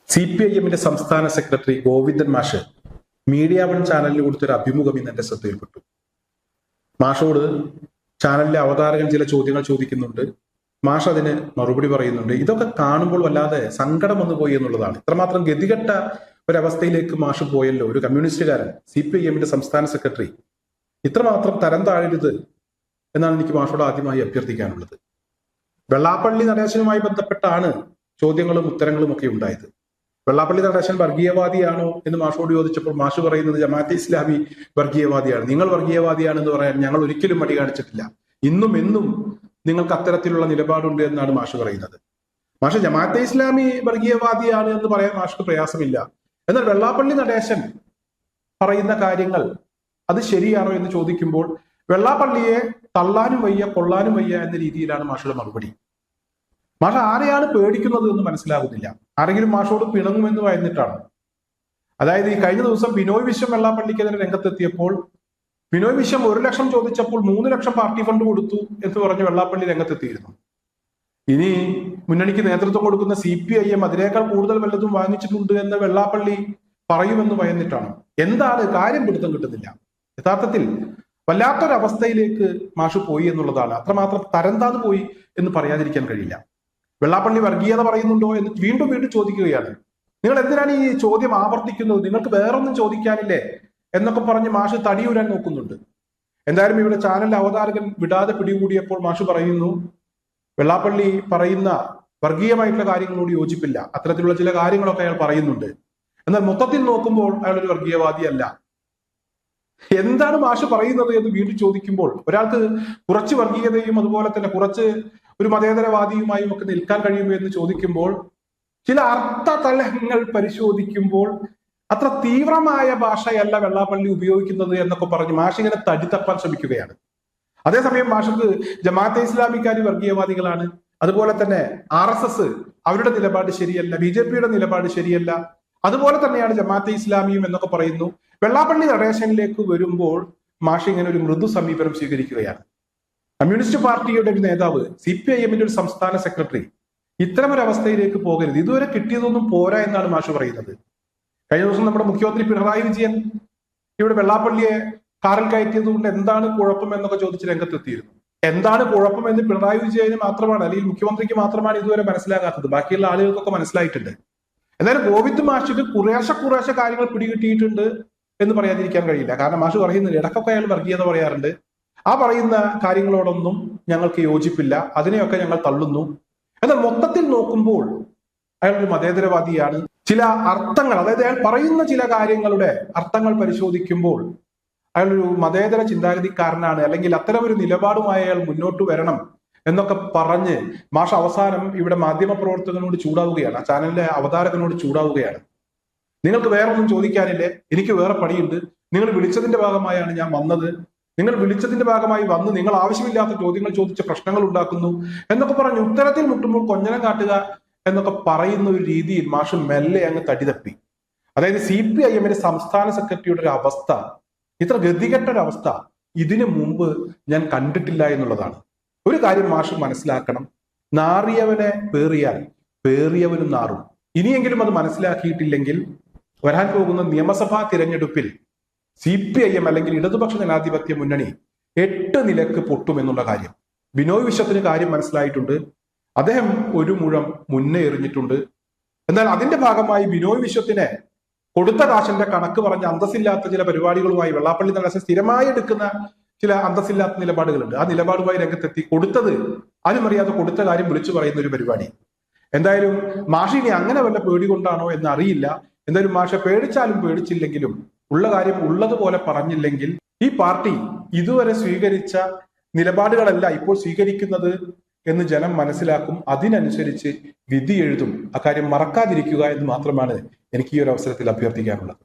CPIM സംസ്ഥാന secretary Govindan മാഷ് media one ചാനലിൽ കൊടുത്തൊരു അഭിമുഖം ഇന്ന് എന്റെ ശ്രദ്ധയിൽപ്പെട്ടു. മാഷോട് ചാനലിലെ അവതാരകൻ ചില ചോദ്യങ്ങൾ ചോദിക്കുന്നുണ്ട്. മാഷ് അതിന് മറുപടി പറയുന്നുണ്ട്. ഇതൊക്കെ കാണുമ്പോൾ വല്ലാതെ സങ്കടം വന്നു പോയി എന്നുള്ളതാണ്. ഇത്രമാത്രം ഗതികെട്ട ഒരവസ്ഥയിലേക്ക് മാഷ് പോയല്ലോ. ഒരു കമ്മ്യൂണിസ്റ്റുകാരൻ, CPIM സംസ്ഥാന സെക്രട്ടറി ഇത്രമാത്രം തരം താഴരുത് എന്നാണ് എനിക്ക് മാഷോട് ആദ്യമായി അഭ്യർത്ഥിക്കാനുള്ളത്. വെള്ളാപ്പള്ളി നടേശനുമായി ബന്ധപ്പെട്ടാണ് ചോദ്യങ്ങളും ഉത്തരങ്ങളും ഒക്കെ ഉണ്ടായത്. വെള്ളാപ്പള്ളി നടേശൻ വർഗീയവാദിയാണോ എന്ന് മാഷോട് ചോദിച്ചപ്പോൾ മാഷ് പറയുന്നത് ജമാഅത്തെ ഇസ്ലാമി വർഗീയവാദിയാണ്, നിങ്ങൾ വർഗീയവാദിയാണെന്ന് പറയാൻ ഞങ്ങൾ ഒരിക്കലും മടി കാണിച്ചിട്ടില്ല, ഇന്നും എന്നും നിങ്ങൾക്ക് അത്തരത്തിലുള്ള നിലപാടുണ്ട് എന്നാണ് മാഷ് പറയുന്നത്. മാഷ് ജമാഅത്തെ ഇസ്ലാമി വർഗീയവാദിയാണ് എന്ന് പറയാൻ മാഷ്ക്ക് പ്രയാസമില്ല. എന്നാൽ വെള്ളാപ്പള്ളി നടേശൻ പറയുന്ന കാര്യങ്ങൾ അത് ശരിയാണോ എന്ന് ചോദിക്കുമ്പോൾ വെള്ളാപ്പള്ളിയെ തള്ളാനും വയ്യ കൊള്ളാനും വയ്യ എന്ന രീതിയിലാണ് മാഷയുടെ മറുപടി. മാഷ ആരെയാണ് പേടിക്കുന്നത് എന്ന് മനസ്സിലാകുന്നില്ല. ആരെങ്കിലും മാഷോട് പിണങ്ങുമെന്ന് ഭയന്നിട്ടാണ്. അതായത് ഈ കഴിഞ്ഞ ദിവസം ബിനോയ് വിശ്വം വെള്ളാപ്പള്ളിക്കെതിരെ രംഗത്തെത്തിയപ്പോൾ ബിനോയ് വിശ്വം 1 ലക്ഷം ചോദിച്ചപ്പോൾ 3 ലക്ഷം പാർട്ടി ഫണ്ട് കൊടുത്തു എന്ന് പറഞ്ഞ് വെള്ളാപ്പള്ളി രംഗത്തെത്തിയിരുന്നു. ഇനി മുന്നണിക്ക് നേതൃത്വം കൊടുക്കുന്ന CPIM അതിനേക്കാൾ കൂടുതൽ വല്ലതും വാങ്ങിച്ചിട്ടുണ്ട് എന്ന് വെള്ളാപ്പള്ളി പറയുമെന്ന് ഭയന്നിട്ടാണ്. എന്താണ് കാര്യം പിടുത്തം കിട്ടുന്നില്ല. യഥാർത്ഥത്തിൽ വല്ലാത്തൊരവസ്ഥയിലേക്ക് മാഷ് പോയി എന്നുള്ളതാണ്. അത്രമാത്രം തരംതാന്ന് പോയി എന്ന് പറയാതിരിക്കാൻ കഴിയില്ല. വെള്ളാപ്പള്ളി വർഗീയത പറയുന്നുണ്ടോ എന്ന് വീണ്ടും വീണ്ടും ചോദിക്കുകയാണ്. നിങ്ങൾ എന്തിനാണ് ഈ ചോദ്യം ആവർത്തിക്കുന്നത്? നിങ്ങൾക്ക് വേറൊന്നും ചോദിക്കാനില്ലേ എന്നൊക്കെ പറഞ്ഞ് മാഷ് തടിയൂരാൻ നോക്കുന്നുണ്ട്. എന്തായാലും ഇവിടെ ചാനലിലെ അവതാരകൻ വിടാതെ പിടികൂടിയപ്പോൾ മാഷ് പറയുന്നു, വെള്ളാപ്പള്ളി പറയുന്ന വർഗീയമായിട്ടുള്ള കാര്യങ്ങളോട് യോജിപ്പില്ല, അത്തരത്തിലുള്ള ചില കാര്യങ്ങളൊക്കെ അയാൾ പറയുന്നുണ്ട്, എന്നാൽ മൊത്തത്തിൽ നോക്കുമ്പോൾ അയാൾ ഒരു വർഗീയവാദിയല്ല. എന്താണ് മാഷ് പറയുന്നത് എന്ന് വീണ്ടും ചോദിക്കുമ്പോൾ ഒരാൾക്ക് കുറച്ച് വർഗീയതയും അതുപോലെ തന്നെ കുറച്ച് ഒരു മതേതരവാദിയുമായും ഒക്കെ നിൽക്കാൻ കഴിയുമോ എന്ന് ചോദിക്കുമ്പോൾ ചില അർത്ഥതലങ്ങൾ പരിശോധിക്കുമ്പോൾ അത്ര തീവ്രമായ ഭാഷയല്ല വെള്ളാപ്പള്ളി ഉപയോഗിക്കുന്നത് എന്നൊക്കെ പറഞ്ഞ് മാഷ് ഇങ്ങനെ തടി തപ്പാൻ ശ്രമിക്കുകയാണ്. അതേസമയം മാഷക്ക് ജമാഅത്തെ ഇസ്ലാമിക്കാർ വർഗീയവാദികളാണ്, അതുപോലെ തന്നെ RSS അവരുടെ നിലപാട് ശരിയല്ല, BJPയുടെ നിലപാട് ശരിയല്ല, അതുപോലെ തന്നെയാണ് ജമാഅത്തെ ഇസ്ലാമിയും എന്നൊക്കെ പറയുന്നു. വെള്ളാപ്പള്ളി നടേശനിലേക്ക് വരുമ്പോൾ മാഷ് ഇങ്ങനെ ഒരു മൃദു സമീപനം സ്വീകരിക്കുകയാണ്. കമ്മ്യൂണിസ്റ്റ് പാർട്ടിയുടെ ഒരു നേതാവ്, CPIMന്റെ ഒരു സംസ്ഥാന സെക്രട്ടറി ഇത്തരം ഒരു അവസ്ഥയിലേക്ക് പോകരുത്, ഇതുവരെ കിട്ടിയതൊന്നും പോരാ എന്നാണ് മാഷ് പറയുന്നത്. കഴിഞ്ഞ ദിവസം നമ്മുടെ മുഖ്യമന്ത്രി പിണറായി വിജയൻ ഇവിടെ വെള്ളാപ്പള്ളിയെ കാറിൽ കയറ്റിയത് കൊണ്ട് എന്താണ് കുഴപ്പം എന്നൊക്കെ ചോദിച്ച് രംഗത്തെത്തിയിരുന്നു. എന്താണ് കുഴപ്പം എന്ന് പിണറായി വിജയന് മാത്രമാണ്, അല്ലെങ്കിൽ മുഖ്യമന്ത്രിക്ക് മാത്രമാണ് ഇതുവരെ മനസ്സിലാകാത്തത്. ബാക്കിയുള്ള ആളുകൾക്കൊക്കെ മനസ്സിലായിട്ടുണ്ട്. എന്നാലും ഗോവിന്ദ് മാഷിക്ക് കുറേശ്ശെ കാര്യങ്ങൾ പിടികിട്ടിയിട്ടുണ്ട് എന്ന് പറയാതിരിക്കാൻ കഴിയില്ല. കാരണം മാഷ് പറയുന്നത് ഇടക്കൊക്കെ അയാൾ വർഗീയത പറയാറുണ്ട്. ആ പറയുന്ന കാര്യങ്ങളോടൊന്നും ഞങ്ങൾക്ക് യോജിപ്പില്ല, അതിനെയൊക്കെ ഞങ്ങൾ തള്ളുന്നു. എന്നാൽ മൊത്തത്തിൽ നോക്കുമ്പോൾ അയാൾ ഒരു മതേതരവാദിയാണ്. ചില അർത്ഥങ്ങൾ, അതായത് അയാൾ പറയുന്ന ചില കാര്യങ്ങളുടെ അർത്ഥങ്ങൾ പരിശോധിക്കുമ്പോൾ അയാൾ ഒരു മതേതര ചിന്താഗതിക്കാരനാണ്, അല്ലെങ്കിൽ അത്തരം ഒരു നിലപാടുമായി അയാൾ മുന്നോട്ട് വരണം എന്നൊക്കെ പറഞ്ഞ് മാഷ് അവസാനം ഇവിടെ മാധ്യമ പ്രവർത്തകനോട് ചൂടാവുകയാണ്, ആ ചാനലിലെ അവതാരകനോട് ചൂടാവുകയാണ്. നിങ്ങൾക്ക് വേറെ ഒന്നും ചോദിക്കാനില്ലേ, എനിക്ക് വേറെ പണിയുണ്ട്, നിങ്ങൾ വിളിച്ചതിന്റെ ഭാഗമായാണ് ഞാൻ വന്നത്, നിങ്ങൾ വിളിച്ചതിന്റെ ഭാഗമായി വന്ന് നിങ്ങൾ ആവശ്യമില്ലാത്ത ചോദ്യങ്ങൾ ചോദിച്ച് പ്രശ്നങ്ങൾ ഉണ്ടാക്കുന്നു എന്നൊക്കെ പറഞ്ഞ് ഉത്തരത്തിൽ മുട്ടുമ്പോൾ കൊഞ്ഞനം കാട്ടുക എന്നൊക്കെ പറയുന്ന ഒരു രീതിയിൽ മാഷ് മെല്ലെ അങ്ങ് തടിതപ്പി. അതായത് CPIMന്റെ സംസ്ഥാന സെക്രട്ടറിയുടെ ഒരു അവസ്ഥ, ഇത്ര ഗതികെട്ട ഒരു അവസ്ഥ ഇതിനു മുമ്പ് ഞാൻ കണ്ടിട്ടില്ല എന്നുള്ളതാണ്. ഒരു കാര്യം മാഷ് മനസ്സിലാക്കണം, നാറിയവനെ പേറിയാൽ പേറിയവനും നാറും. ഇനിയെങ്കിലും അത് മനസ്സിലാക്കിയിട്ടില്ലെങ്കിൽ വരാൻ പോകുന്ന നിയമസഭാ തിരഞ്ഞെടുപ്പിൽ CPIM അല്ലെങ്കിൽ ഇടതുപക്ഷ ജനാധിപത്യ മുന്നണി 8 നിലക്ക് പൊട്ടുമെന്നുള്ള കാര്യം ബിനോയ് വിശ്വത്തിന് കാര്യം മനസ്സിലായിട്ടുണ്ട്. അദ്ദേഹം ഒരു മുഴം മുന്നേ എറിഞ്ഞിട്ടുണ്ട്. എന്നാൽ അതിന്റെ ഭാഗമായി ബിനോയ് വിശ്വത്തിന് കൊടുത്ത കാശിന്റെ കണക്ക് പറഞ്ഞ അന്തസ്സില്ലാത്ത ചില പരിപാടികളുമായി വെള്ളാപ്പള്ളി നടേശൻ സ്ഥിരമായി എടുക്കുന്ന ചില അന്തസ്സില്ലാത്ത നിലപാടുകളുണ്ട്. ആ നിലപാടുമായി രംഗത്തെത്തി കൊടുത്തത് ആരും അറിയാതെ കൊടുത്ത കാര്യം വിളിച്ചു പറയുന്ന ഒരു പരിപാടി. എന്തായാലും മാഷിനി അങ്ങനെ വല്ല പേടി കൊണ്ടാണോ എന്ന് അറിയില്ല. എന്തായാലും മാഷ പേടിച്ചാലും പേടിച്ചില്ലെങ്കിലും ഉള്ള കാര്യം ഉള്ളതുപോലെ പറഞ്ഞില്ലെങ്കിൽ ഈ പാർട്ടി ഇതുവരെ സ്വീകരിച്ച നിലപാടുകളല്ല ഇപ്പോൾ സ്വീകരിക്കുന്നത് എന്ന് ജനം മനസ്സിലാക്കും. അതിനനുസരിച്ച് വിധി എഴുതും. അക്കാര്യം മറക്കാതിരിക്കുക എന്ന് മാത്രമാണ് എനിക്ക് ഈ ഒരു അവസരത്തിൽ അഭ്യർത്ഥിക്കാനുള്ളത്.